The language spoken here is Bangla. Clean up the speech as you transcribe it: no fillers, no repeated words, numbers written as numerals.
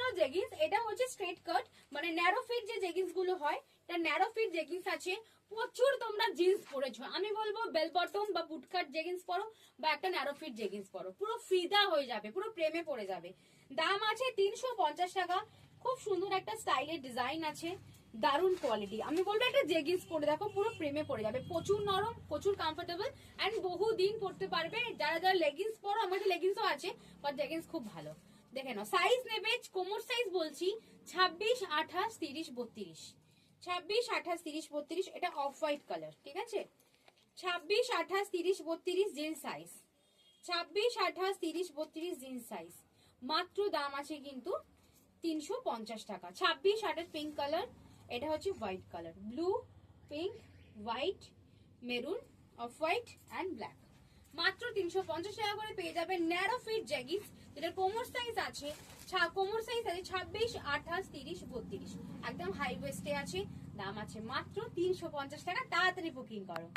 নো জেগিন্স, এটা হচ্ছে স্ট্রেট কাট, মানে ন্যারো ফিট যে জেগিন্স গুলো হয়, এটা ন্যারো ফিট জেগিন্স আছে। প্রচুর তোমরা জিন্স পরেছো, আমি বলবো বেল বটম বা বুটকাট জেগিন্স পরো বা একটা ন্যারো ফিট জেগিন্স পরো, পুরো ফিদা হয়ে যাবে, পুরো প্রেমে পড়ে যাবে। দাম আছে 350 টাকা। খুব সুন্দর একটা স্টাইলের ডিজাইন আছে, দারুন কোয়ালিটি। আমি বলবো একটা জেগিন্স পরে দেখো, পুরো প্রেমে পড়ে যাবে। প্রচুর নরম, প্রচুর কমফোর্টেবল এন্ড বহু দিন পরতে পারবে। যারা যারা লেগিংস পরো, আমাদের লেগিংসও আছে, বাট জেগিন্স খুব ভালো। দেখে নাও, সাইজ নেবে, কোমর সাইজ বলছি 26, 28, 30, 32। 26, 28, 30, 32, এটা অফ হোয়াইট কালার, ঠিক আছে। 26, 28, 30, 32 জিন্স সাইজ। 26, 28, 30, 32 jeans size. মাত্র দাম আছে কিন্তু 350 টাকা। 26, 28 পিঙ্ক কালার, এটা হচ্ছে white colour, blue, pink, white, maroon, off white and black. মাত্র 350 টাকা করে পেয়ে যাবেন ন্যারো ফিট জেগিন্স, যেটার কোমর সাইজ আছে 26, 28, 30, 32, একদম হাই ওয়েস্টে আছে। দাম আছে মাত্র 350 টাকা। তাড়াতাড়ি বুকিং করো।